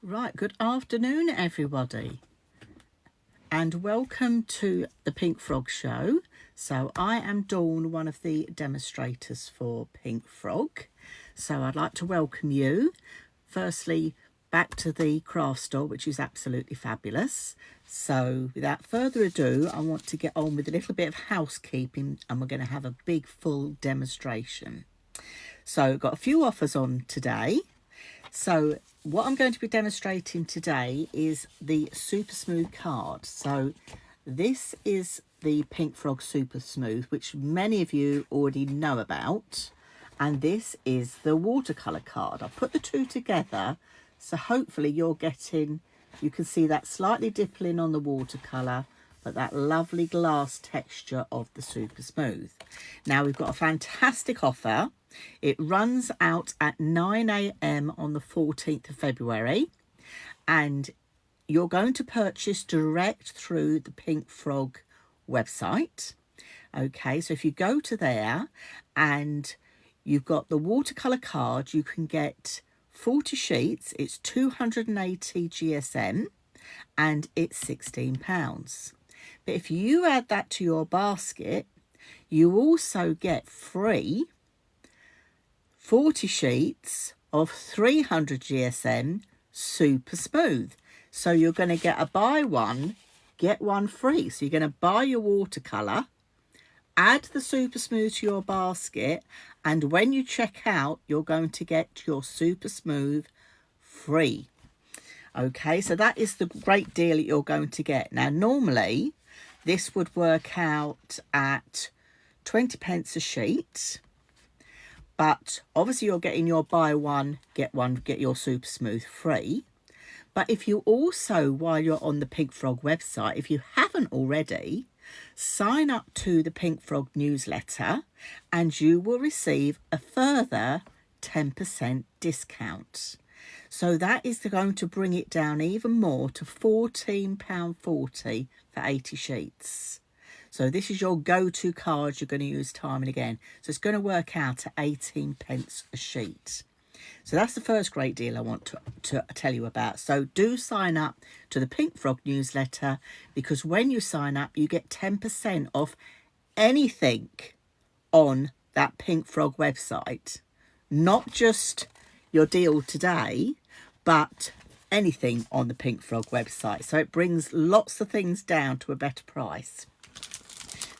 Right, good afternoon everybody and welcome to the Pink Frog Show. So I am Dawn, one of the demonstrators for Pink Frog. So I'd like to welcome you firstly back to the craft store, which is absolutely fabulous. So without further ado, I want to get on with a little bit of housekeeping and we're going to have a big full demonstration. So got a few offers on today. So what I'm going to be demonstrating today is the Super Smooth card. So this is the Pink Frog Super Smooth, which many of you already know about. And this is the watercolour card. I've put the two together, so hopefully you're getting, you can see that slightly dippling on the watercolour, but that lovely glass texture of the Super Smooth. Now we've got a fantastic offer. It runs out at 9 AM on the 14th of February, and you're going to purchase direct through the Pink Frog website. Okay, so if you go to there and you've got the watercolour card, you can get 40 sheets. It's 280 GSM and it's £16. But if you add that to your basket, you also get free 40 sheets of 300 GSM Super Smooth. So you're going to get a buy one, get one free. So you're going to buy your watercolour, add the Super Smooth to your basket, and when you check out, you're going to get your Super Smooth free. Okay, so that is the great deal that you're going to get. Now, normally, this would work out at 20 pence a sheet. But obviously you're getting your buy one, get your Super Smooth free. But if you also, while you're on the Pink Frog website, if you haven't already, sign up to the Pink Frog newsletter and you will receive a further 10% discount. So that is going to bring it down even more to £14.40 for 80 sheets. So this is your go-to card you're going to use time and again. So it's going to work out at 18 pence a sheet. So that's the first great deal I want to tell you about. So do sign up to the Pink Frog newsletter, because when you sign up, you get 10% off anything on that Pink Frog website. Not just your deal today, but anything on the Pink Frog website. So it brings lots of things down to a better price.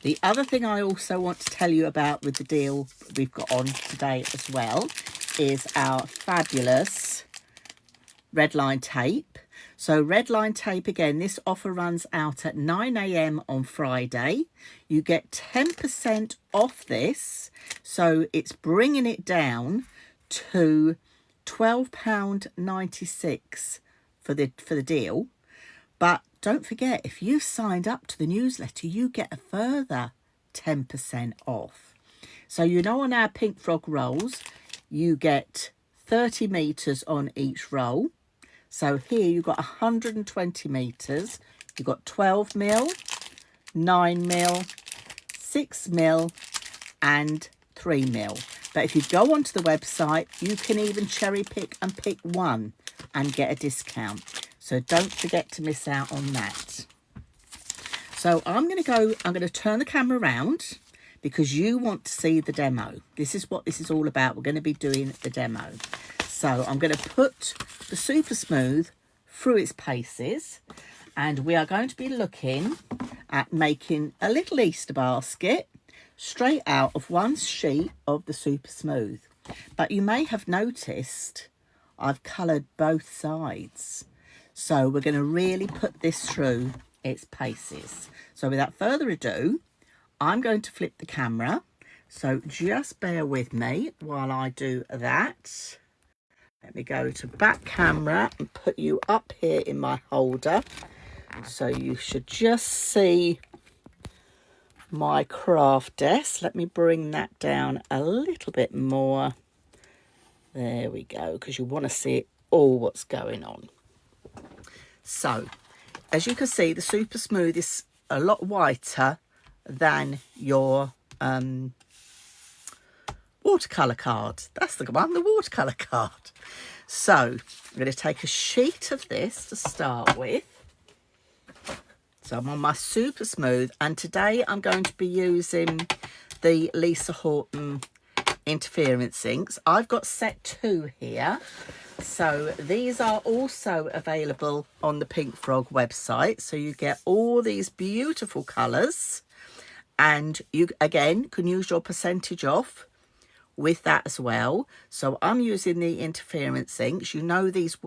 The other thing I also want to tell you about with the deal we've got on today as well is our fabulous red line tape. So red line tape, again, this offer runs out at 9 AM on Friday. You get 10% off this. So it's bringing it down to £12.96 for the deal. But don't forget, if you've signed up to the newsletter, you get a further 10% off. So you know, on our Pink Frog rolls, you get 30 metres on each roll. So here you've got 120 metres. You've got 12 mil, 9 mil, 6 mil and 3 mil. But if you go onto the website, you can even cherry pick and pick one and get a discount. So don't forget to miss out on that. So I'm going to turn the camera around because you want to see the demo. This is what this is all about. We're going to be doing the demo. So I'm going to put the Super Smooth through its paces, and we are going to be looking at making a little Easter basket straight out of one sheet of the Super Smooth. But you may have noticed I've coloured both sides. So we're going to really put this through its paces. So without further ado, I'm going to flip the camera. So just bear with me while I do that. Let me go to back camera and put you up here in my holder. So you should just see my craft desk. Let me bring that down a little bit more. There we go, because you want to see all what's going on. So, as you can see, the Super Smooth is a lot whiter than your watercolour card. That's the one, the watercolour card. So I'm going to take a sheet of this to start with. So I'm on my super smooth, and today I'm going to be using the Lisa Horton interference inks. I've got set 2 here. So these are also available on the Pink Frog website. So you get all these beautiful colours, and you again can use your percentage off with that as well. So I'm using the interference inks. You know, these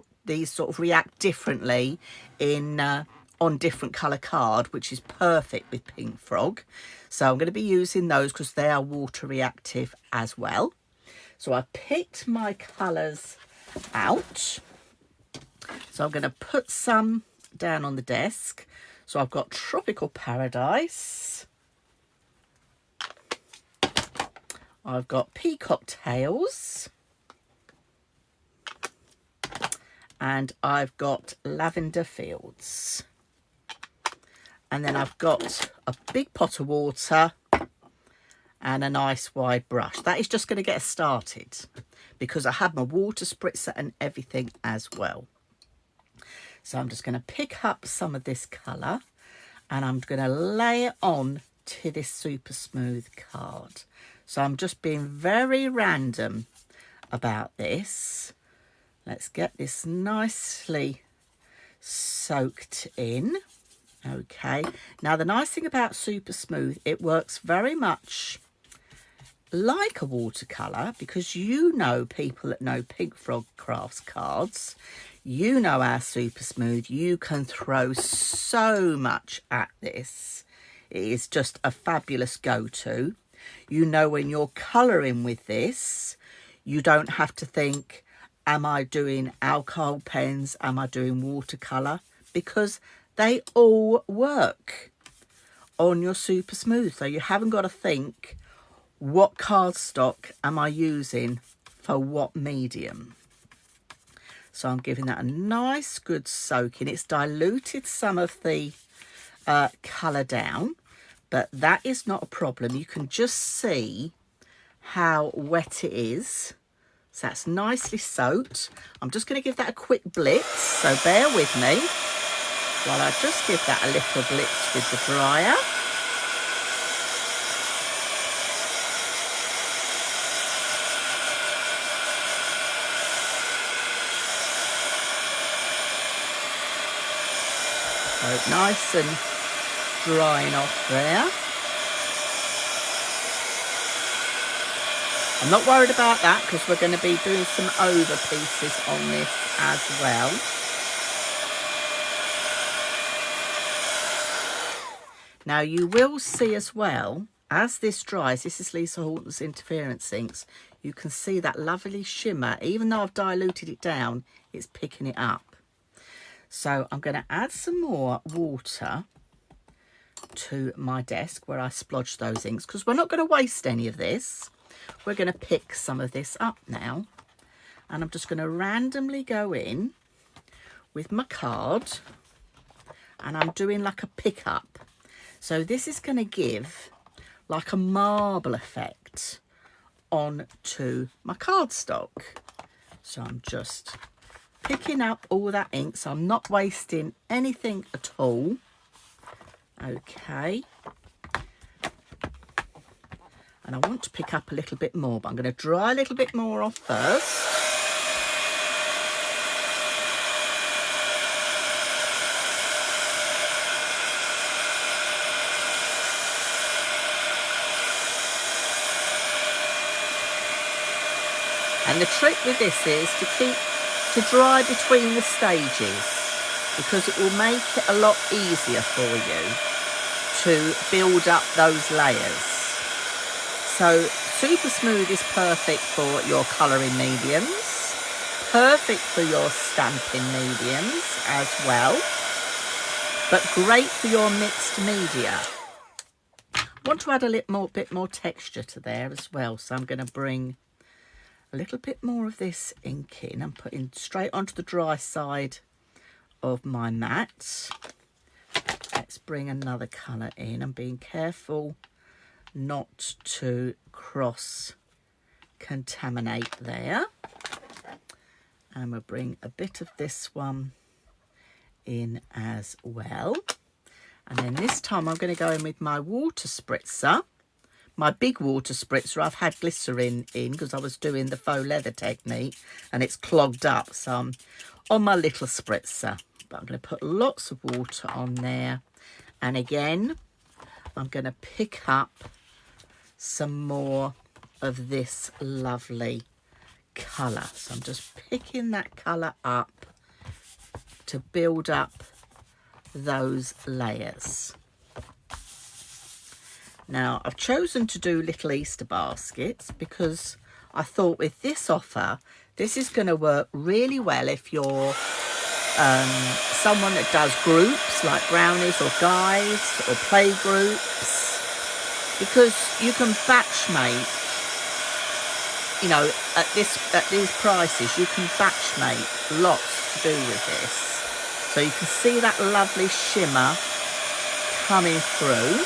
sort of react differently in on different colour card, which is perfect with Pink Frog. So I'm going to be using those because they are water reactive as well. So I picked my colours out. So I'm going to put some down on the desk. So I've got Tropical Paradise. I've got Peacock Tails. And I've got Lavender Fields. And then I've got a big pot of water and a nice wide brush. That is just going to get us started because I have my water spritzer and everything as well. So I'm just going to pick up some of this colour and I'm going to lay it on to this super smooth card. So I'm just being very random about this. Let's get this nicely soaked in. Okay, now the nice thing about super smooth, it works very much like a watercolour, because you know, people that know Pink Frog Crafts cards, you know our super smooth, you can throw so much at this. It is just a fabulous go-to. You know, when you're colouring with this, you don't have to think, am I doing alcohol pens, am I doing watercolour, because they all work on your super smooth. So you haven't got to think, what cardstock am I using for what medium? So I'm giving that a nice good soak in. It's diluted some of the colour down, but that is not a problem. You can just see how wet it is. So that's nicely soaked. I'm just going to give that a quick blitz, so bear with me while I just give that a little blitz with the dryer. So nice and drying off there. I'm not worried about that because we're going to be doing some over pieces on this as well. Now you will see as well, as this dries, this is Lisa Horton's interference inks, you can see that lovely shimmer. Even though I've diluted it down, it's picking it up. So I'm going to add some more water to my desk where I splodged those inks, because we're not going to waste any of this. We're going to pick some of this up now, and I'm just going to randomly go in with my card, and I'm doing like a pickup. So this is going to give like a marble effect onto my cardstock. So I'm just picking up all that ink, so I'm not wasting anything at all. Okay. And I want to pick up a little bit more, but I'm going to dry a little bit more off first. And the trick with this is to dry between the stages, because it will make it a lot easier for you to build up those layers. So super smooth is perfect for your colouring mediums, perfect for your stamping mediums as well, but great for your mixed media. I want to add a bit more texture to there as well, so I'm going to bring a little bit more of this ink in. I'm putting straight onto the dry side of my mat. Let's bring another colour in. I'm being careful not to cross contaminate there. And we'll bring a bit of this one in as well. And then this time I'm going to go in with my water spritzer. My big water spritzer, I've had glycerin in because I was doing the faux leather technique and it's clogged up. So I'm on my little spritzer. But I'm going to put lots of water on there. And again, I'm going to pick up some more of this lovely colour. So I'm just picking that colour up to build up those layers. Now I've chosen to do little Easter baskets because I thought with this offer, this is going to work really well if you're someone that does groups like brownies or guides or play groups, because you can batch make, you know, at these prices you can batch make lots to do with this. So you can see that lovely shimmer coming through.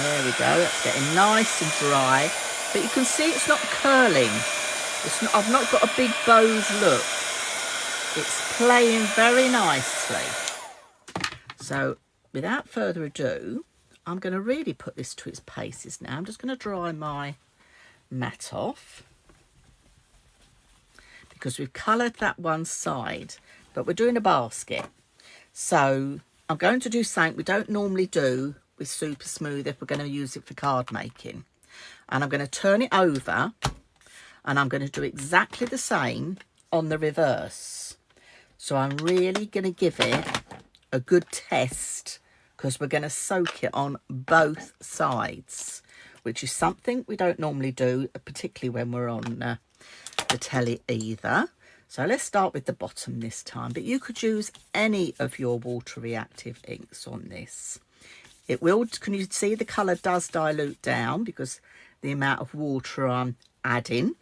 There we go, that's getting nice and dry. But you can see it's not curling. I've not got a big bows look. It's playing very nicely. So without further ado, I'm going to really put this to its paces now. I'm just going to dry my mat off because we've coloured that one side, but we're doing a basket. So I'm going to do something we don't normally do with Super Smooth if we're going to use it for card making. And I'm going to turn it over and I'm going to do exactly the same on the reverse. So I'm really going to give it a good test because we're going to soak it on both sides, which is something we don't normally do, particularly when we're on the telly either. So let's start with the bottom this time, but you could use any of your water reactive inks on this. It will, can you see the colour does dilute down because the amount of water I'm adding,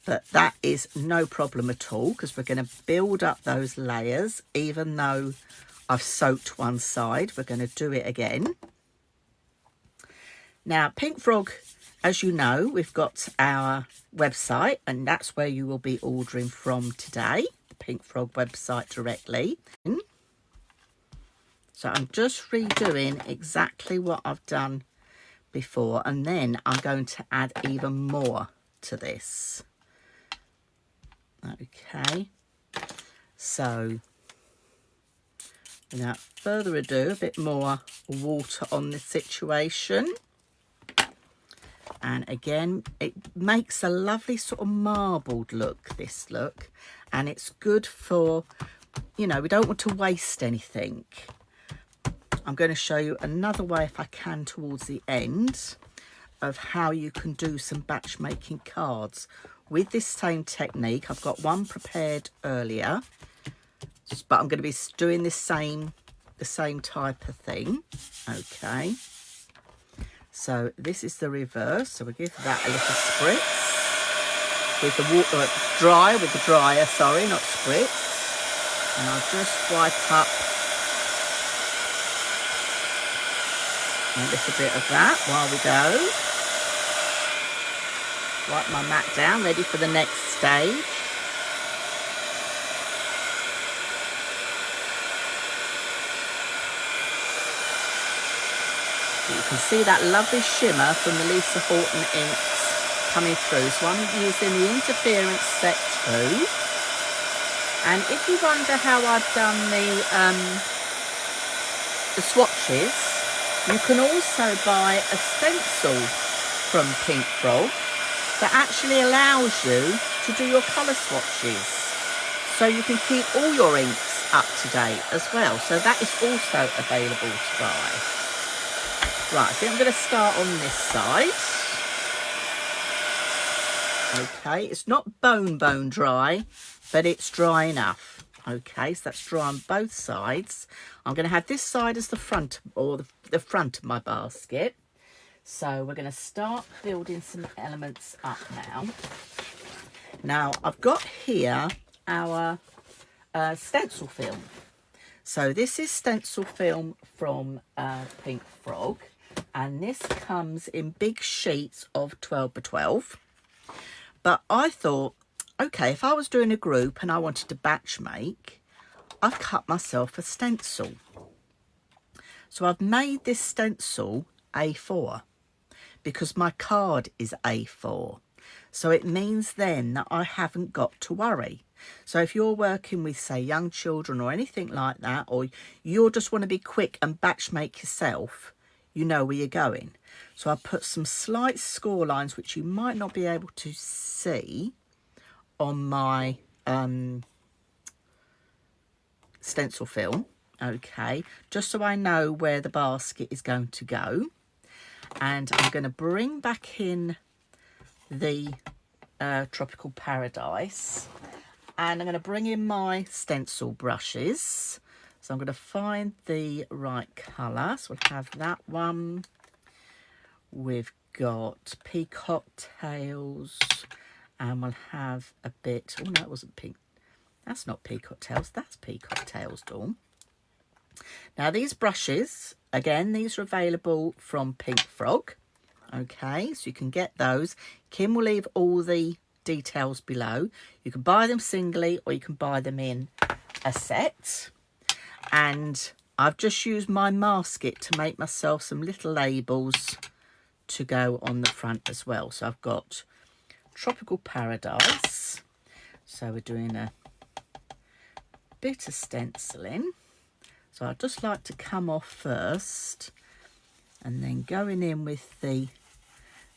but that is no problem at all because we're going to build up those layers. Even though I've soaked one side, we're going to do it again. Now Pink Frog, as you know, we've got our website and that's where you will be ordering from today, the Pink Frog website directly. So I'm just redoing exactly what I've done before, and then I'm going to add even more to this. Okay, so without further ado, a bit more water on the situation. And again, it makes a lovely sort of marbled look, this look, and it's good for, you know, we don't want to waste anything. I'm going to show you another way, if I can, towards the end of how you can do some batch making cards with this same technique. I've got one prepared earlier, but I'm going to be doing the same type of thing. Okay, so this is the reverse. So we'll give that a little spritz with the water, dry with the dryer, sorry, not spritz. And I'll just wipe up a little bit of that while we go. Wipe my mat down, ready for the next stage. You can see that lovely shimmer from the Lisa Horton inks coming through. So I'm using the Interference Set 2. And if you wonder how I've done the swatches, you can also buy a stencil from Pink Frog that actually allows you to do your colour swatches. So you can keep all your inks up to date as well. So that is also available to buy. Right, I think I'm going to start on this side. Okay, it's not bone dry, but it's dry enough. Okay, so that's dry on both sides. I'm going to have this side as the front, or the front of my basket. So we're going to start building some elements up now. Now I've got here our stencil film. So this is stencil film from Pink Frog, and this comes in big sheets of 12 by 12. But I thought, okay, if I was doing a group and I wanted to batch make, I've cut myself a stencil. So I've made this stencil A4 because my card is A4. So it means then that I haven't got to worry. So if you're working with, say, young children or anything like that, or you just want to be quick and batch make yourself, you know where you're going. So I put some slight score lines, which you might not be able to see on my stencil film. Okay, just so I know where the basket is going to go. And I'm going to bring back in the Tropical Paradise, and I'm going to bring in my stencil brushes. So I'm going to find the right colour. So we'll have that one. We've got Peacock Tails, and we'll have a bit, oh no, it wasn't pink. That's not Peacock Tails, that's Peacock Tails, Dawn. Now these brushes, again, these are available from Pink Frog. Okay, so you can get those. Kim will leave all the details below. You can buy them singly or you can buy them in a set. And I've just used my masket to make myself some little labels to go on the front as well. So I've got Tropical Paradise. So we're doing a bit of stenciling. So I'd just like to come off first and then going in with the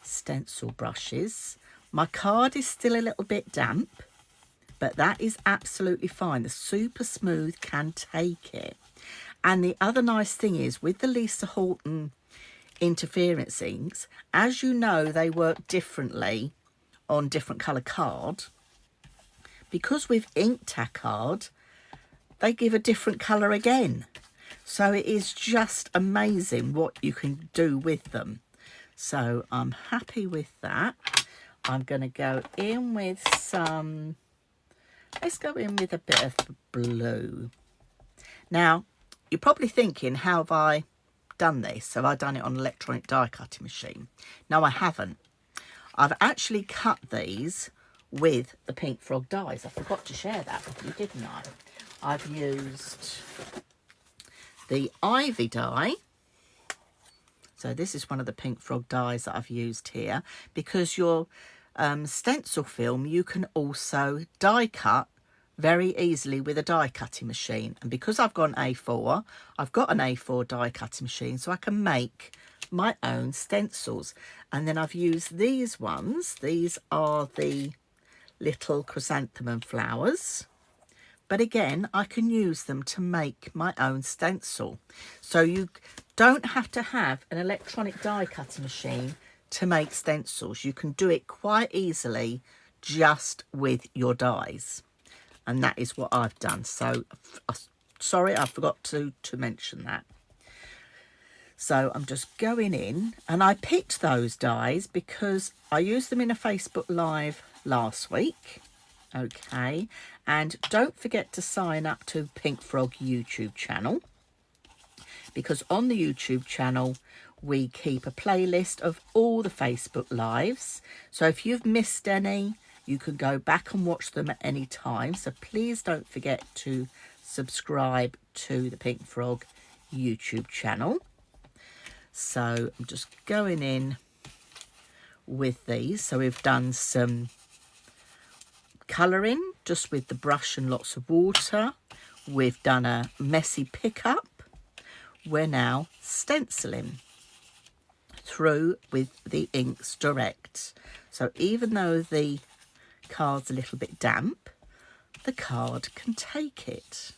stencil brushes. My card is still a little bit damp, but that is absolutely fine. The Super Smooth can take it. And the other nice thing is with the Lisa Horton interference inks, as you know, they work differently on different colour card. Because we've inked our card, they give a different colour again. So it is just amazing what you can do with them. So I'm happy with that. I'm going to go in with some, let's go in with a bit of blue. Now, you're probably thinking, how have I done this? Have I done it on an electronic die cutting machine? No, I haven't. I've actually cut these with the Pink Frog dies. I forgot to share that with you, didn't I? I've used the Ivy die. So this is one of the Pink Frog dies that I've used here, because your stencil film you can also die cut very easily with a die cutting machine. And because I've got an A4, I've got an A4 die cutting machine, so I can make my own stencils. And then I've used these ones. These are the little chrysanthemum flowers. But again, I can use them to make my own stencil. So you don't have to have an electronic die cutting machine to make stencils. You can do it quite easily just with your dies. And that is what I've done. So, sorry, I forgot to mention that. So I'm just going in, and I picked those dies because I used them in a Facebook Live last week. Okay, and don't forget to sign up to Pink Frog YouTube channel, because on the YouTube channel we keep a playlist of all the Facebook Lives. So if you've missed any, you can go back and watch them at any time. So please don't forget to subscribe to the Pink Frog YouTube channel. So I'm just going in with these. So we've done some colouring just with the brush and lots of water. We've done a messy pickup. We're now stenciling through with the inks direct. So even though the card's a little bit damp, the card can take it.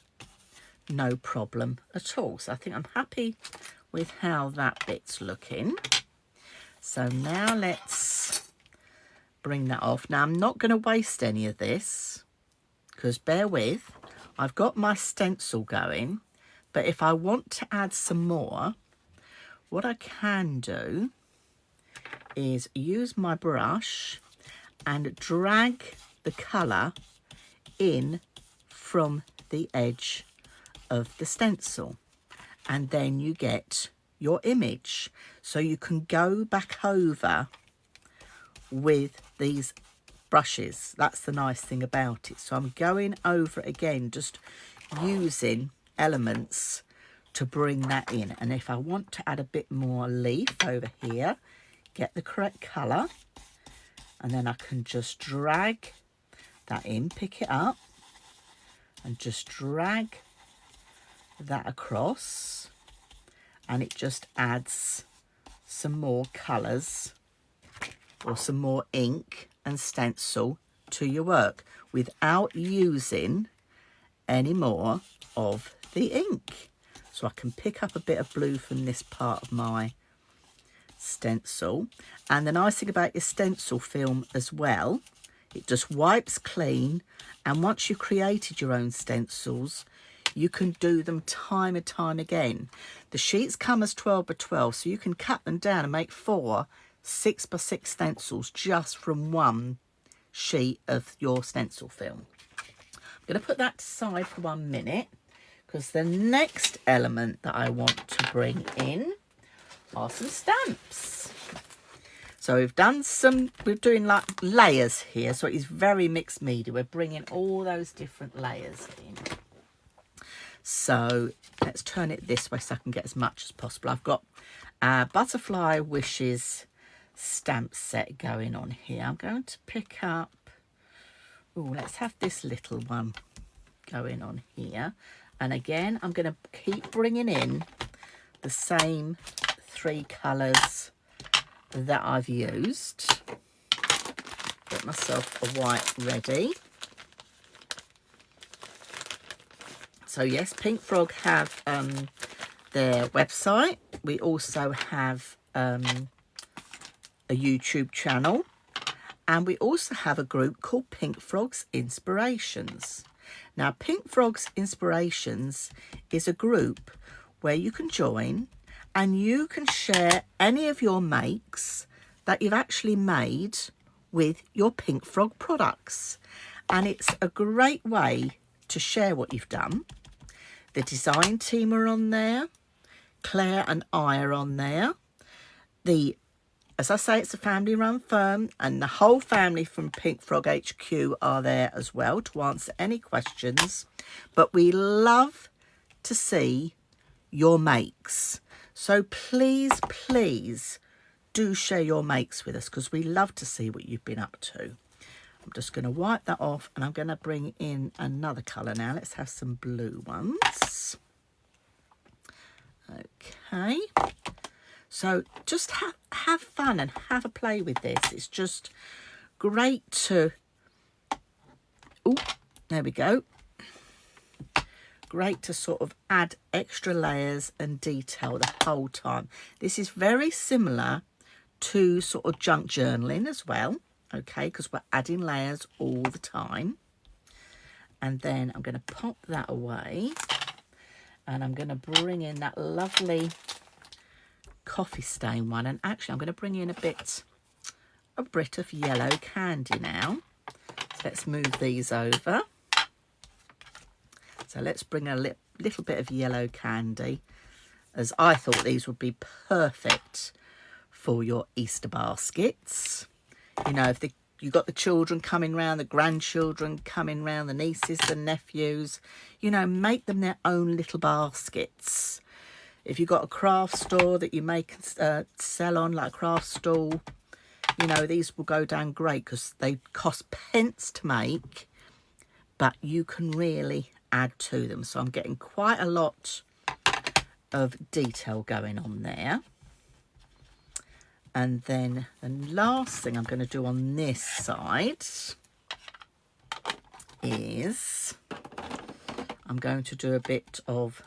No problem at all. So I think I'm happy with how that bit's looking. So now let's bring that off. Now I'm not going to waste any of this, because bear with, I've got my stencil going, but if I want to add some more, what I can do is use my brush and drag the colour in from the edge of the stencil, and then you get your image. So you can go back over with these brushes. That's the nice thing about it. So I'm going over it again, just using elements to bring that in. And if I want to add a bit more leaf over here, get the correct colour, and then I can just drag that in, pick it up, and just drag that across, and it just adds some more colours or some more ink and stencil to your work without using any more of the ink. So I can pick up a bit of blue from this part of my stencil. And the nice thing about your stencil film as well, it just wipes clean, and once you've created your own stencils, you can do them time and time again. The sheets come as 12 by 12, so you can cut them down and make 4 6 by 6 stencils just from one sheet of your stencil film. I'm going to put that aside for 1 minute, because the next element that I want to bring in are some stamps. So we're doing like layers here, so it's very mixed media. We're bringing all those different layers in. So let's turn it this way so I can get as much as possible. I've got a Butterfly Wishes stamp set going on here. I'm going to pick up, let's have this little one going on here. And again, I'm going to keep bringing in the same 3 colours that I've used. Get myself a white ready. So yes, Pink Frog have their website. We also have a YouTube channel, and we also have a group called Pink Frog's Inspirations. Now, Pink Frog's Inspirations is a group where you can join and you can share any of your makes that you've actually made with your Pink Frog products. And it's a great way to share what you've done. The design team are on there. Claire and I are on there. As I say, it's a family-run firm, and the whole family from Pink Frog HQ are there as well to answer any questions. But we love to see your makes. So please, please do share your makes with us, because we love to see what you've been up to. I'm just going to wipe that off, and I'm going to bring in another colour now. Let's have some blue ones. Okay. So just have fun and have a play with this. It's just great to... Oh, there we go. Great to sort of add extra layers and detail the whole time. This is very similar to sort of junk journaling as well, okay, because we're adding layers all the time. And then I'm going to pop that away, and I'm going to bring in that lovely coffee stain one, and actually I'm going to bring in a bit of yellow candy now. So let's move these over. So let's bring a little bit of yellow candy, as I thought these would be perfect for your Easter baskets. You know, if you've got the children coming round, the grandchildren coming round, the nieces, the nephews, you know, make them their own little baskets. If you've got a craft store that you make sell on, like a craft stall, you know, these will go down great, because they cost pence to make, but you can really add to them. So I'm getting quite a lot of detail going on there. And then the last thing I'm going to do on this side is I'm going to do a bit of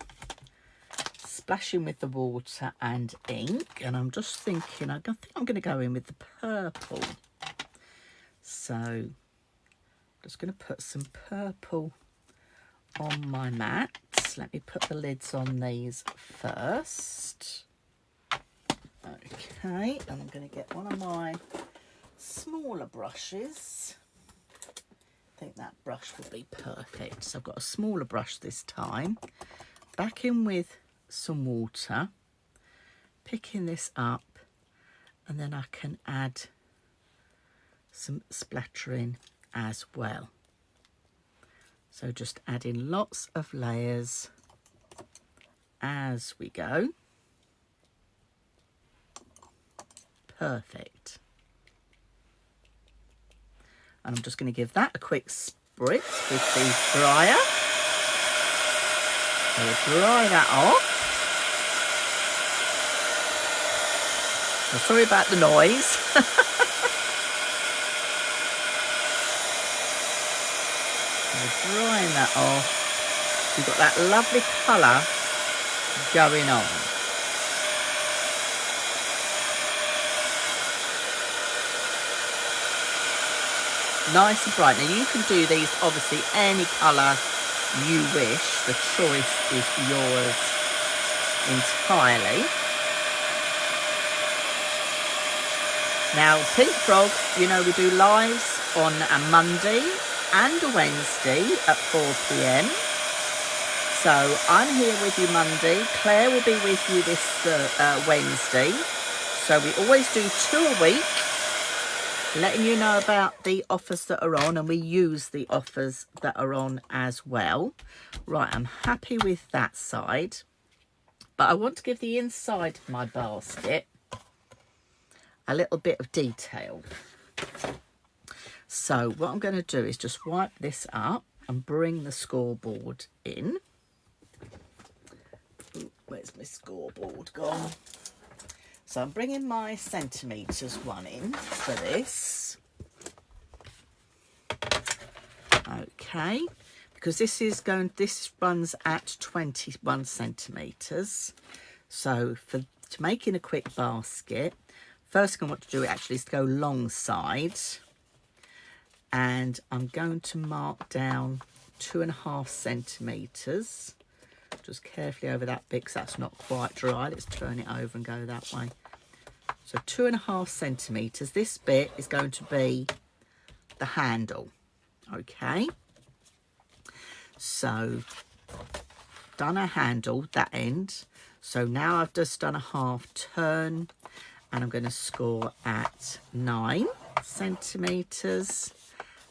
splashing with the water and ink, and I'm just thinking, I think I'm going to go in with the purple. So I'm just going to put some purple on my mats. Let me put the lids on these first. Okay, and I'm going to get one of my smaller brushes. I think that brush will be perfect. So I've got a smaller brush this time. back in with some water, picking this up, and then I can add some splattering as well. So just adding lots of layers as we go. Perfect. And I'm just going to give that a quick spritz with the dryer. So we'll dry that off. So sorry about the noise. We're drying that off. We've got that lovely colour going on. Nice and bright. Now you can do these obviously any colour you wish. The choice is yours entirely. Now Pink Frog, you know, we do lives on a Monday and a Wednesday at 4 p.m. So I'm here with you Monday. Claire will be with you this Wednesday. So we always do 2 a week, letting you know about the offers that are on, and we use the offers that are on as well. Right, I'm happy with that side, but I want to give the inside of my basket a little bit of detail. So what I'm going to do is just wipe this up and bring the scoreboard in. Ooh, where's my scoreboard gone? So I'm bringing my centimetres one in for this. Okay, because this runs at 21 centimetres. So to making a quick basket, first thing I want to do actually is to go long side, and I'm going to mark down 2.5 centimetres. Just carefully over that bit because that's not quite dry. Let's turn it over and go that way. So 2.5 centimetres. This bit is going to be the handle. Okay. So done a handle, that end. So now I've just done a half turn, and I'm going to score at 9 centimetres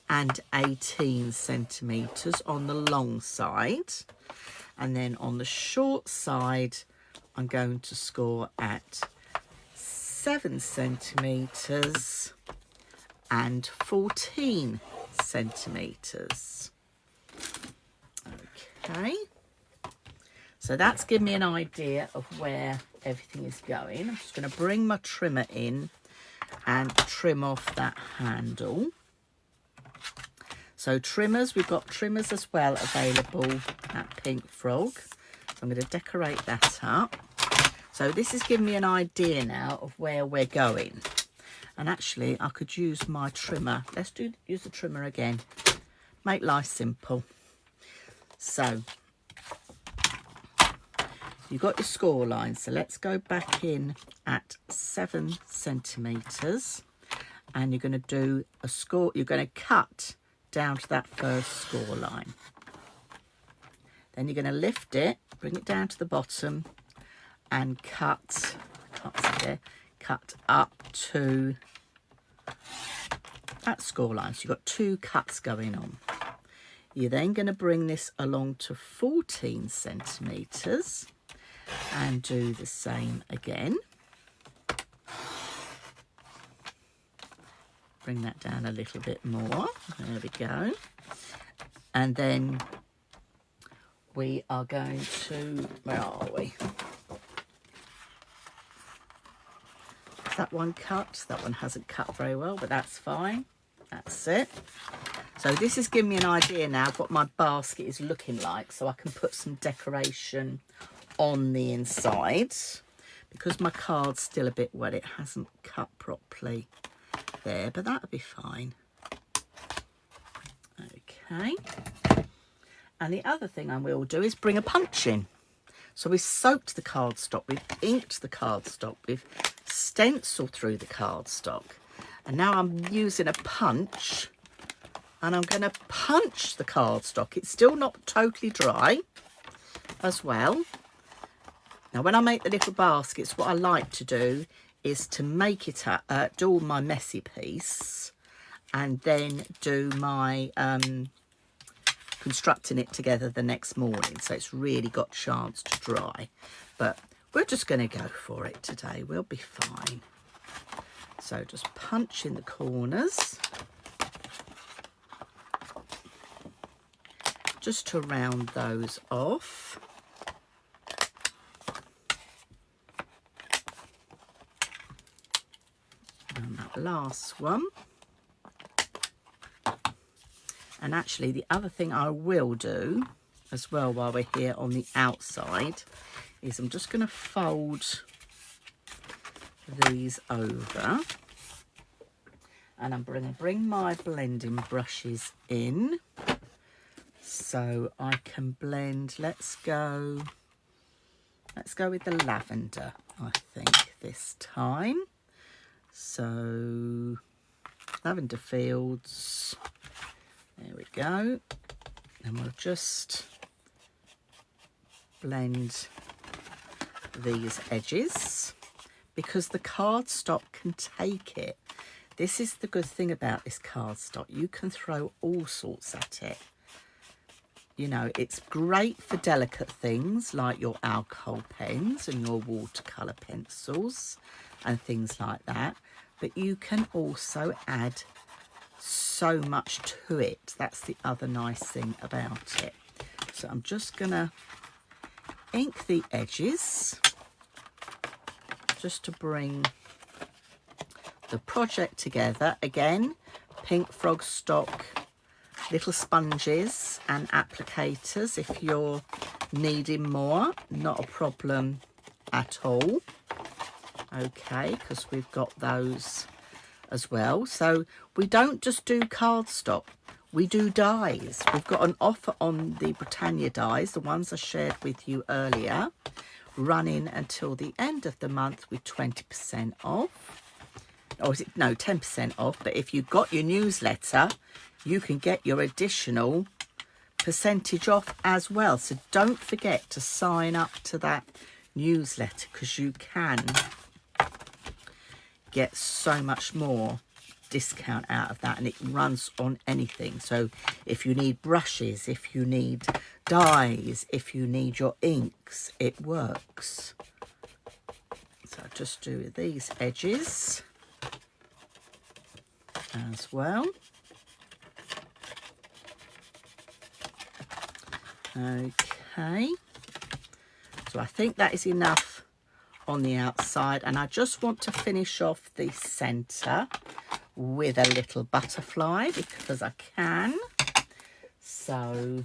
and 18 centimetres on the long side. And then on the short side, I'm going to score at 7 centimetres and 14 centimetres. Okay. So that's given me an idea of where everything is going. I'm just going to bring my trimmer in and trim off that handle. So trimmers, we've got trimmers as well available at Pink Frog. So I'm going to decorate that up. So this is giving me an idea now of where we're going. And actually I could use my trimmer. Let's use the trimmer again. Make life simple. So you've got your score line, so let's go back in at 7 centimetres, and you're going to do a score. You're going to cut down to that first score line. Then you're going to lift it, bring it down to the bottom, and cut up to that score line. So you've got 2 cuts going on. You're then going to bring this along to 14 centimetres. And do the same again. Bring that down a little bit more. There we go. And then we are going to, where are we? Is that one cut? That one hasn't cut very well, but that's fine. That's it. So this is giving me an idea now of what my basket is looking like, so I can put some decoration on the inside. Because my card's still a bit wet, it hasn't cut properly there, but that'll be fine. Okay. And the other thing I will do is bring a punch in. So we've soaked the cardstock, we've inked the cardstock, we've stenciled through the cardstock, and now I'm using a punch, and I'm going to punch the cardstock. It's still not totally dry, as well. Now when I make the little baskets, what I like to do is to make it do all my messy piece and then do my constructing it together the next morning, so it's really got a chance to dry. But we're just going to go for it today. We'll be fine. So just punch in the corners just to round those off. And that last one. And actually the other thing I will do as well while we're here on the outside is I'm just going to fold these over, and I'm going to bring my blending brushes in so I can blend. Let's go with the lavender, I think, this time. So lavender fields, there we go, and we'll just blend these edges because the cardstock can take it. This is the good thing about this cardstock. You can throw all sorts at it. You know, it's great for delicate things like your alcohol pens and your watercolour pencils and things like that. But you can also add so much to it. That's the other nice thing about it. So I'm just going to ink the edges just to bring the project together. Again, Pink Frog stock little sponges and applicators if you're needing more, not a problem at all. Okay, because we've got those as well. So we don't just do cardstock, we do dies. We've got an offer on the Britannia dies, the ones I shared with you earlier, running until the end of the month with 20% off. Or is it, no, 10% off. But if you've got your newsletter, you can get your additional percentage off as well. So don't forget to sign up to that newsletter because you can get so much more discount out of that, and it runs on anything. So if you need brushes, if you need dyes, if you need your inks, it works. So I'll just do these edges as well. Okay, so I think that is enough on the outside, and I just want to finish off the center with a little butterfly because I can. So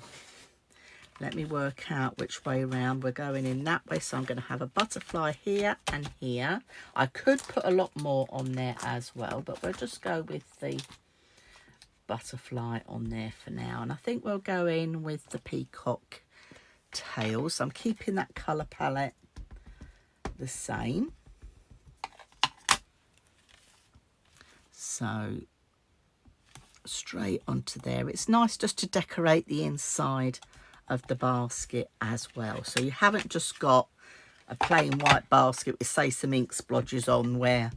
let me work out which way around we're going in that way. So I'm going to have a butterfly here and here. I could put a lot more on there as well, but we'll just go with the butterfly on there for now. And I think we'll go in with the peacock tail. So I'm keeping that colour palette the same. So straight onto there. It's nice just to decorate the inside of the basket as well. So you haven't just got a plain white basket with, say, some ink splodges on where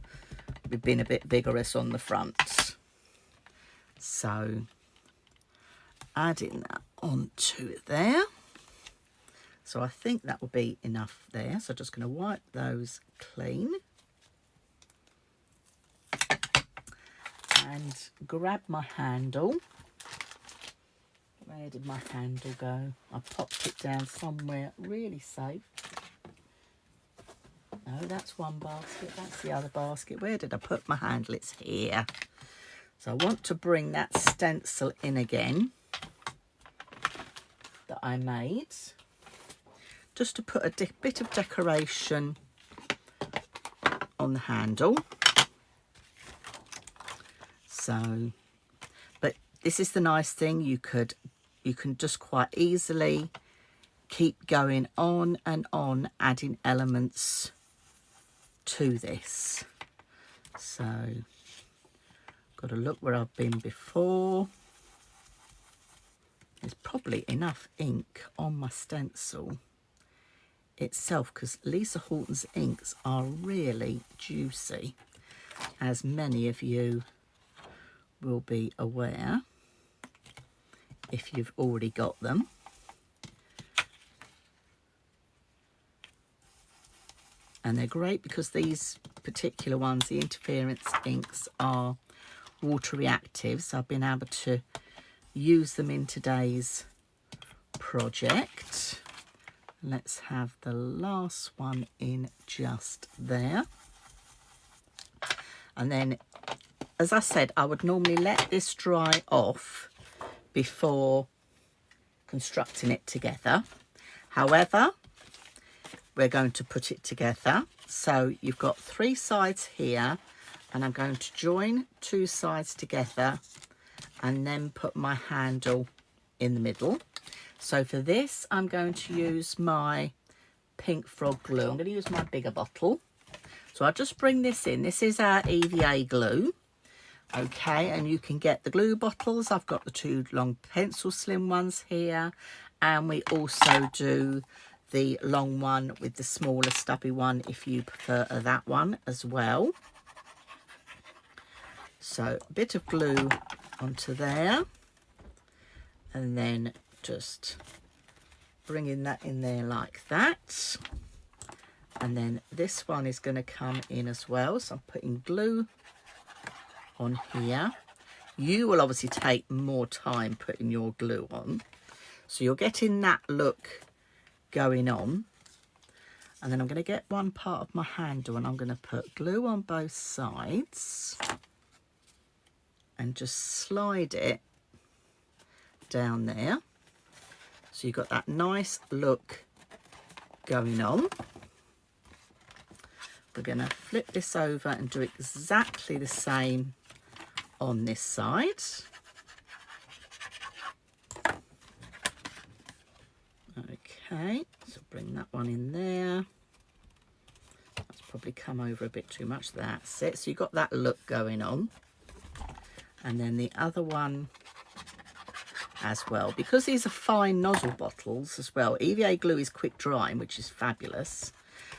we've been a bit vigorous on the front. So adding that onto there. So I think that will be enough there. So just going to wipe those clean. And grab my handle. Where did my handle go? I popped it down somewhere really safe. No, that's one basket. That's the other basket. Where did I put my handle? It's here. So I want to bring that stencil in again that I made. Just to put a bit of decoration on the handle. So, but this is the nice thing, you can just quite easily keep going on and on, adding elements to this. So, got to look where I've been before. There's probably enough ink on my stencil itself, because Lisa Horton's inks are really juicy, as many of you will be aware if you've already got them. And they're great because these particular ones, the interference inks, are water reactive, so I've been able to use them in today's project. Let's have the last one in just there. And then, as I said, I would normally let this dry off before constructing it together. However, we're going to put it together. So you've got 3 sides here, and I'm going to join 2 sides together and then put my handle in the middle. So for this, I'm going to use my Pink Frog glue. I'm going to use my bigger bottle. So I'll just bring this in. This is our EVA glue. Okay, and you can get the glue bottles. I've got the 2 long pencil slim ones here, and we also do the long one with the smaller stubby one if you prefer that one as well. So a bit of glue onto there, and then just bringing that in there like that. And then this one is going to come in as well, so I'm putting glue on here. You will obviously take more time putting your glue on, so you're getting that look going on. And then I'm going to get one part of my handle and I'm going to put glue on both sides and just slide it down there, so you've got that nice look going on. We're going to flip this over and do exactly the same on this side. Okay, so bring that one in there. That's probably come over a bit too much. That's it. So you've got that look going on. And then the other one as well. Because these are fine nozzle bottles as well, EVA glue is quick drying, which is fabulous.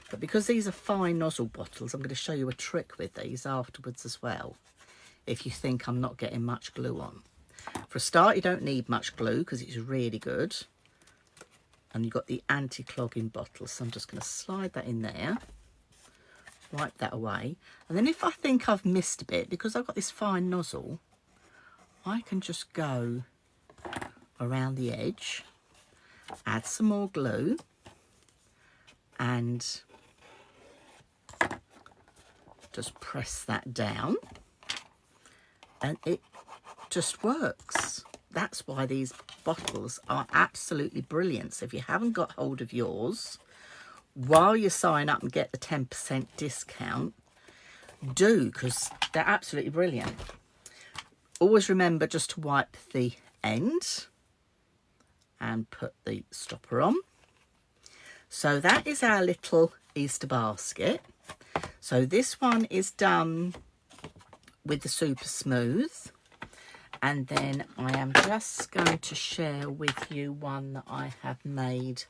But because these are fine nozzle bottles, I'm going to show you a trick with these afterwards as well, if you think I'm not getting much glue on. For a start, you don't need much glue because it's really good. And you've got the anti-clogging bottle, so I'm just going to slide that in there, wipe that away. And then if I think I've missed a bit, because I've got this fine nozzle, I can just go around the edge, add some more glue, and just press that down, and it just works. That's why these bottles are absolutely brilliant. So if you haven't got hold of yours, while you sign up and get the 10% discount, do, because they're absolutely brilliant. Always remember just to wipe the end and put the stopper on. So that is our little Easter basket. So this one is done with the Super Smooth. And then I am just going to share with you one that I have made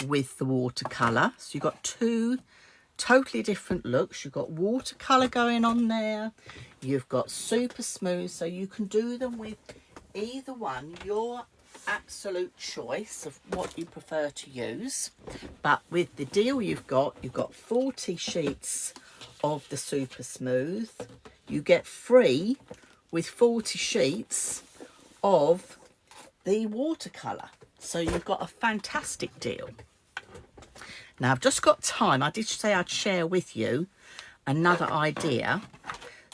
with the watercolour. So you've got 2 totally different looks. You've got watercolour going on there. You've got Super Smooth. So you can do them with either one, your absolute choice of what you prefer to use. But with the deal you've got 40 sheets of the Super Smooth. You get free with 40 sheets of the watercolour. So you've got a fantastic deal. Now I've just got time. I did say I'd share with you another idea.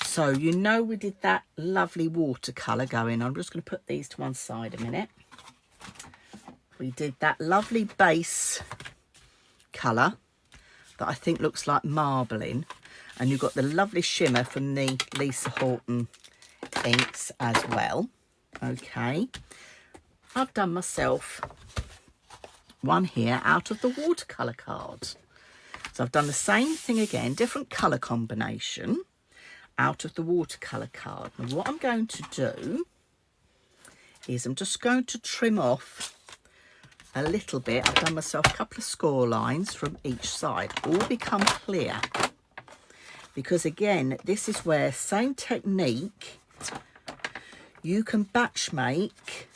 So you know we did that lovely watercolour going on. I'm just going to put these to one side a minute. We did that lovely base colour that I think looks like marbling. And you've got the lovely shimmer from the Lisa Horton inks as well. Okay, I've done myself one here out of the watercolour card. So I've done the same thing again, different colour combination out of the watercolour card. And what I'm going to do is I'm just going to trim off a little bit. I've done myself a couple of score lines from each side, all become clear. Because again, this is where, same technique, you can batch make.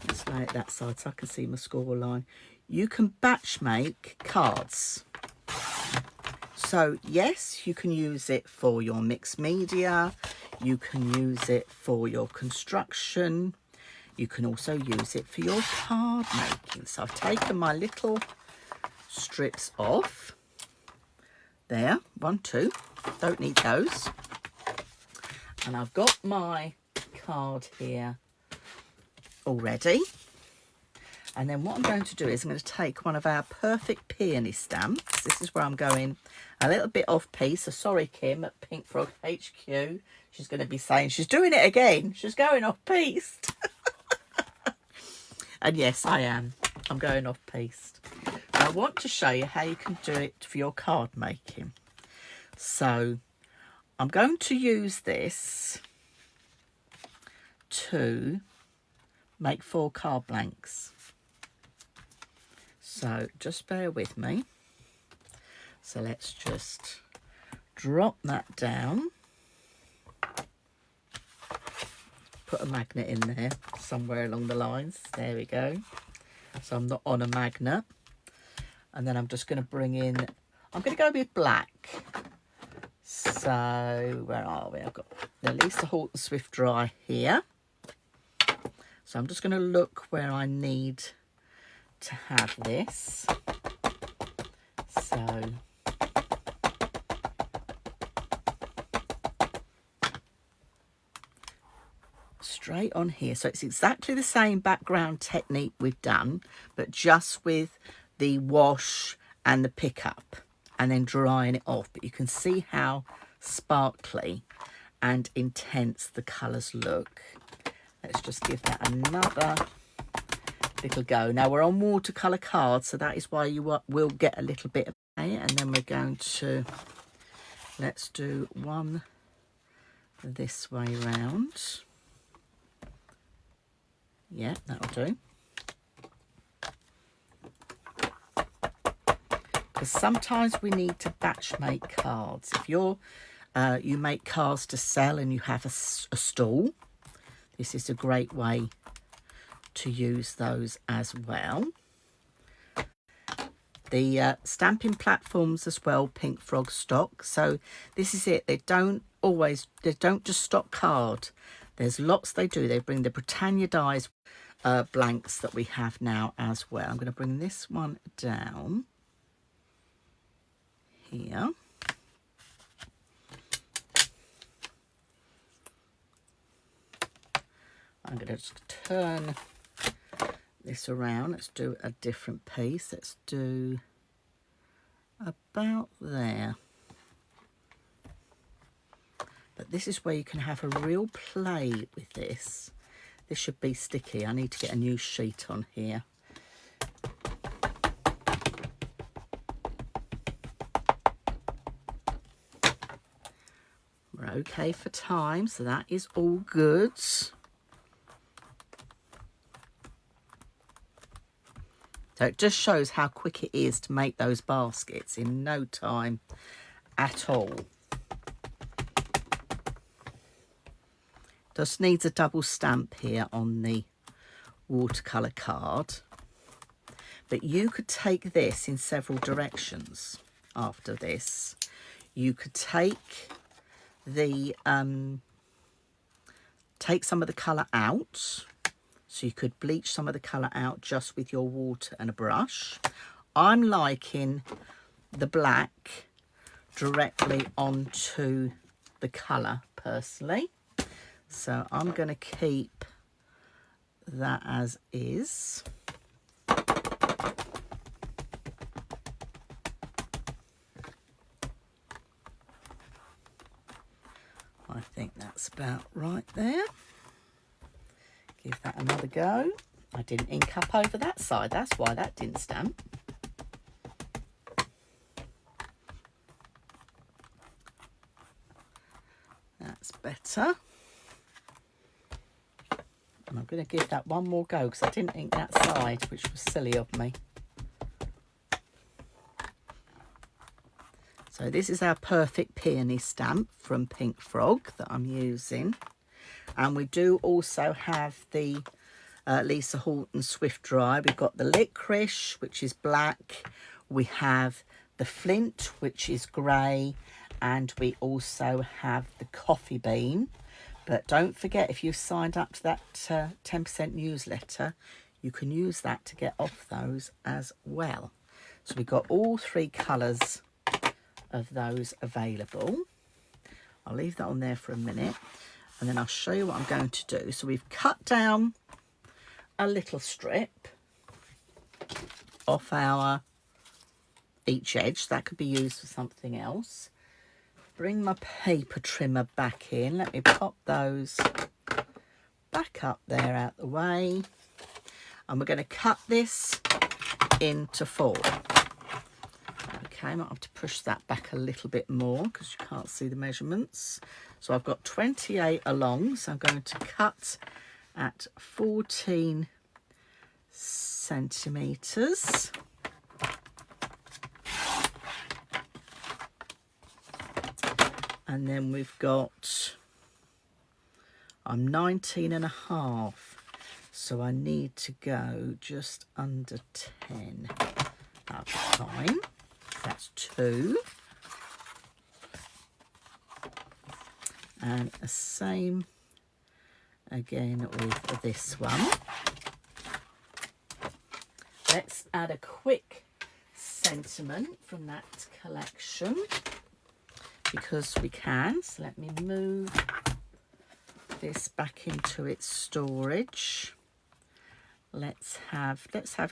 Let's lay it that side so I can see my score line. You can batch make cards. So yes, you can use it for your mixed media. You can use it for your construction. You can also use it for your card making. So I've taken my little strips off. There, 1, 2. Don't need those. And I've got my card here already. And then what I'm going to do is I'm going to take one of our perfect peony stamps. This is where I'm going a little bit off piece. So sorry, Kim at Pink Frog HQ. She's going to be saying she's doing it again. She's going off piece. And yes, I am. I'm going off piece. I want to show you how you can do it for your card making. So I'm going to use this to make 4 card blanks. So just bear with me. So let's just drop that down. Put a magnet in there somewhere along the lines. There we go. So I'm not on a magnet. And then I'm just going to bring in, I'm going to go with black. So where are we? I've got the Lisa Horton Swift Dry here. So I'm just going to look where I need to have this. So straight on here. So it's exactly the same background technique we've done, but just with the wash and the pickup and then drying it off. But you can see how sparkly and intense the colours look. Let's just give that another little go. Now we're on watercolour cards, so that is why you will get a little bit of it. And then we're going to, let's do one this way round. Yeah, that'll do. Because sometimes we need to batch make cards. If you're you make cards to sell and you have a stall, this is a great way to use those as well. The stamping platforms as well, Pink Frog stock. So this is it. They don't just stock card. There's lots they do. They bring the Britannia dies blanks that we have now as well. I'm going to bring this one down here. I'm going to just turn this around. Let's do a different piece. Let's do about there. But this is where you can have a real play with this. This should be sticky. I need to get a new sheet on here. We're okay for time, so that is all good. So it just shows how quick it is to make those baskets in no time at all. Just needs a double stamp here on the watercolour card. But you could take this in several directions after this. You could take the take some of the colour out. So you could bleach some of the colour out just with your water and a brush. I'm liking the black directly onto the colour personally. So I'm going to keep that as is. I think that's about right there. Give that another go. I didn't ink up over that side. That's why that didn't stamp. That's better. And I'm going going to give that one more go because I didn't ink that side, which was silly of me. So this is our Perfect Peony stamp from Pink Frog that I'm using. And we do also have the Lisa Horton Swift Dry. We've got the Licorice, which is black. We have the Flint, which is grey. And we also have the Coffee Bean. But don't forget, if you've signed up to that 10% newsletter, you can use that to get off those as well. So we've got all three colours of those available. I'll leave that on there for a minute and then I'll show you what I'm going to do. So we've cut down a little strip off our each edge. That could be used for something else. Bring my paper trimmer back in. Let me pop those back up there out the way. And we're going to cut this into 4. Okay, I might have to push that back a little bit more because you can't see the measurements. So I've got 28 along, so I'm going to cut at 14 centimetres. And then we've got, I'm 19.5, so I need to go just under 10. That'll be fine. That's 2. And the same again with this one. Let's add a quick sentiment from that collection because we can. So let me move this back into its storage. Let's have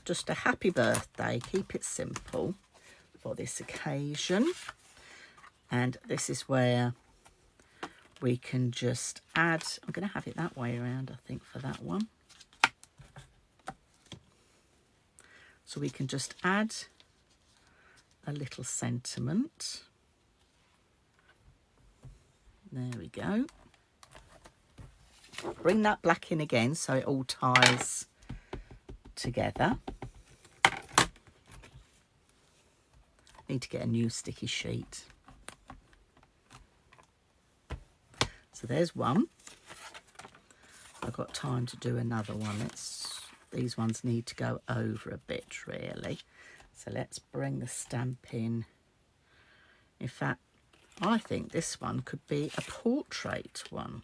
just a happy birthday. Keep it simple for this occasion. And this is where we can just add, I'm going to have it that way around, I think, for that one. So we can just add a little sentiment. There we go. Bring that black in again so it all ties together. Need to get a new sticky sheet. So there's one. I've got time to do another one. These ones need to go over a bit really. So let's bring the stamp in. In fact, I think this one could be a portrait one.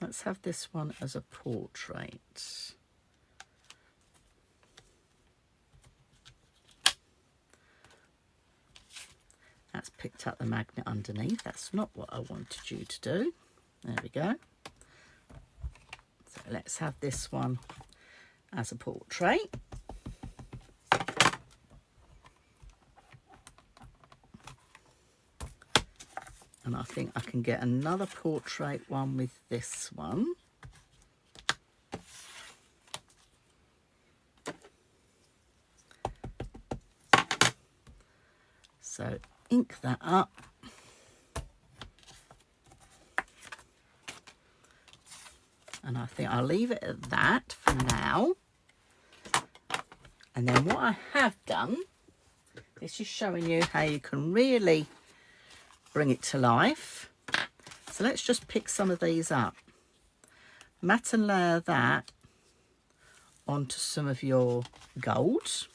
Let's have this one as a portrait. That's picked up the magnet underneath. That's not what I wanted you to do. There we go. So let's have this one as a portrait. And I think I can get another portrait one with this one. So ink that up. And I think I'll leave it at that for now. And then what I have done, this is showing you how you can really bring it to life. So let's just pick some of these up. Matte and layer that onto some of your gold.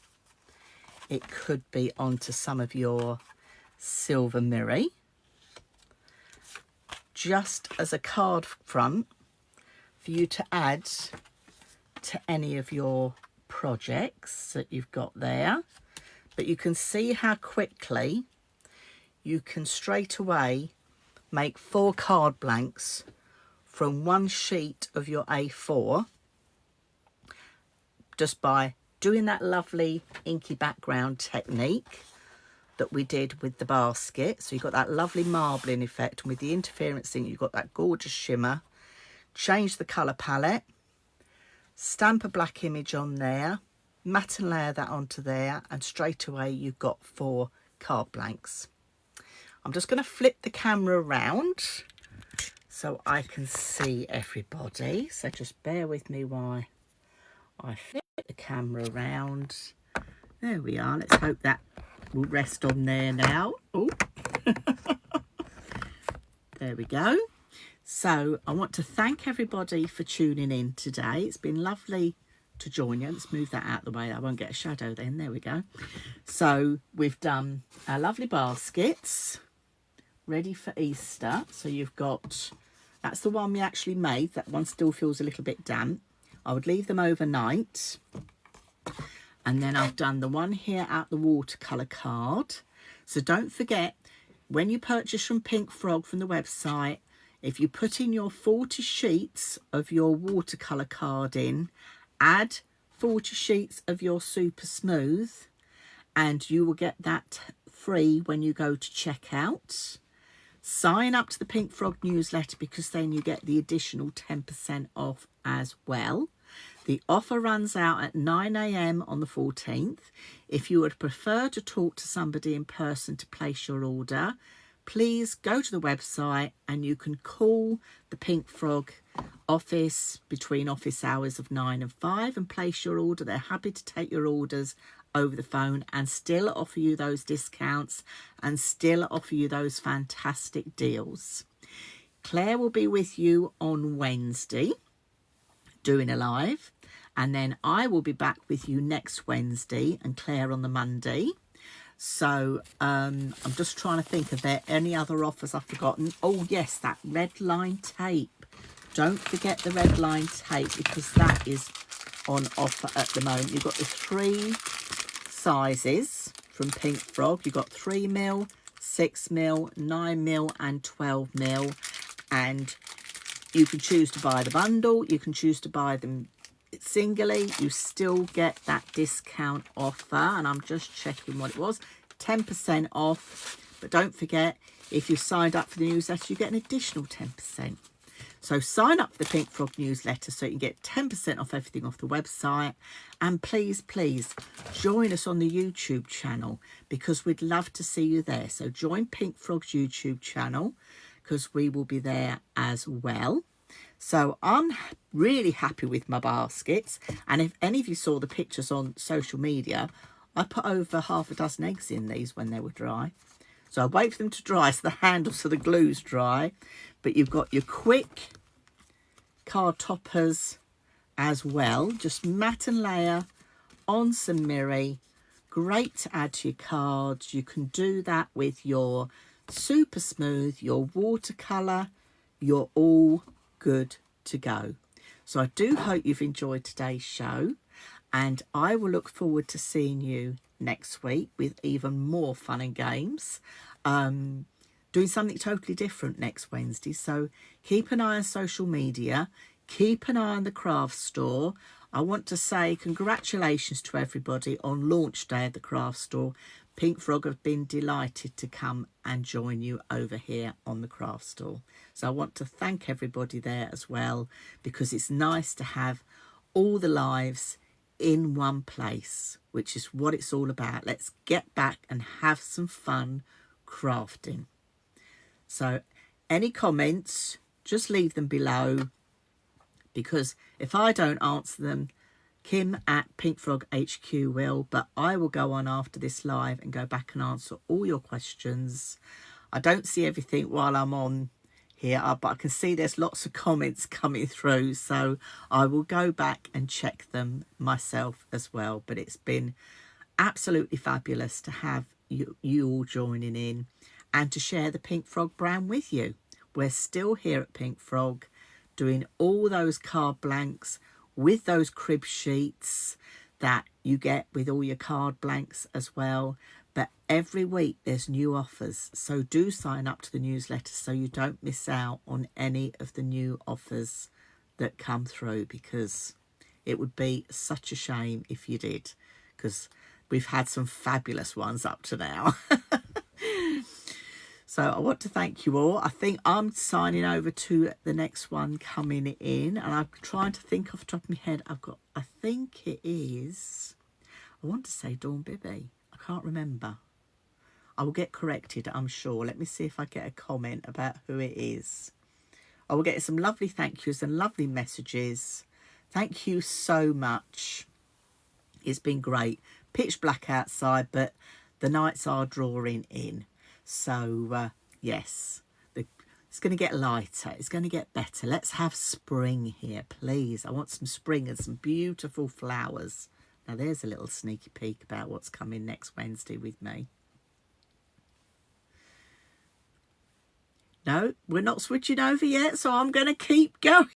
It could be onto some of your silver mirror. Just as a card front for you to add to any of your projects that you've got there. But you can see how quickly you can straight away make 4 card blanks from one sheet of your A4 just by doing that lovely inky background technique that we did with the basket. So you've got that lovely marbling effect, and with the interference ink you've got that gorgeous shimmer. Change the colour palette, stamp a black image on there, matte and layer that onto there, and straight away you've got 4 card blanks. I'm just going to flip the camera around so I can see everybody. So just bear with me while I flip the camera around. There we are. Let's hope that will rest on there now. Oh, there we go. So I want to thank everybody for tuning in today. It's been lovely to join you. Let's move that out of the way. I won't get a shadow then. There we go. So we've done our lovely baskets ready for Easter. So you've got, that's the one we actually made. That one still feels a little bit damp. I would leave them overnight. And then I've done the one here out the watercolour card. So don't forget, when you purchase from Pink Frog from the website, if you put in your 40 sheets of your watercolour card in, add 40 sheets of your super smooth, and you will get that free when you go to checkout. Sign up to the Pink Frog newsletter, because then you get the additional 10% off as well. The offer runs out at 9 AM on the 14th. If you would prefer to talk to somebody in person to place your order, please go to the website and you can call the Pink Frog office between office hours of 9 and 5 and place your order. They're happy to take your orders over the phone and still offer you those discounts and still offer you those fantastic deals. Claire will be with you on Wednesday doing a live, and then I will be back with you next Wednesday and Claire on the Monday. So I'm just trying to think, are there any other offers I've forgotten? Oh yes, that red line tape. Don't forget the red line tape, because that is on offer at the moment. You've got the 3 sizes from Pink Frog. You've got 3mm, 6mm, 9mm and 12mm, and you can choose to buy the bundle, you can choose to buy them singly. You still get that discount offer, and I'm just checking what it was, 10% off. But don't forget, if you signed up for the newsletter, you get an additional 10%. So sign up for the Pink Frog newsletter so you can get 10% off everything off the website. And please, please join us on the YouTube channel, because we'd love to see you there. So join Pink Frog's YouTube channel, because we will be there as well. So I'm really happy with my baskets, and if any of you saw the pictures on social media, I put over half a dozen eggs in these when they were dry. So I wait for them to dry so the handles of the glue's dry. But you've got your quick card toppers as well, just mat and layer on some Miri. Great to add to your cards. You can do that with your super smooth, your watercolour. You're all good to go. So I do hope you've enjoyed today's show, and I will look forward to seeing you next week with even more fun and games. Doing something totally different next Wednesday. So keep an eye on social media, keep an eye on the craft store. I want to say congratulations to everybody on launch day at the craft store. Pink Frog have been delighted to come and join you over here on the craft store. So I want to thank everybody there as well, because it's nice to have all the lives in one place, which is what it's all about. Let's get back and have some fun crafting. So any comments, just leave them below, because if I don't answer them, Kim at Pink Frog HQ will, but I will go on after this live and go back and answer all your questions. I don't see everything while I'm on here, but I can see there's lots of comments coming through, so I will go back and check them myself as well. But it's been absolutely fabulous to have you all joining in and to share the Pink Frog brand with you. We're still here at Pink Frog doing all those card blanks with those crib sheets that you get with all your card blanks as well. But every week there's new offers, so do sign up to the newsletter so you don't miss out on any of the new offers that come through, because it would be such a shame if you did, because we've had some fabulous ones up to now. So I want to thank you all. I think I'm signing over to the next one coming in, and I'm trying to think off the top of my head. I think it is, I want to say Dawn Bibby. I can't remember. I will get corrected, I'm sure. Let me see if I get a comment about who it is. I will get some lovely thank yous and lovely messages. Thank you so much. It's been great. Pitch black outside, but the nights are drawing in. So, yes, it's going to get lighter. It's going to get better. Let's have spring here, please. I want some spring and some beautiful flowers. Now, there's a little sneaky peek about what's coming next Wednesday with me. No, we're not switching over yet, so I'm going to keep going.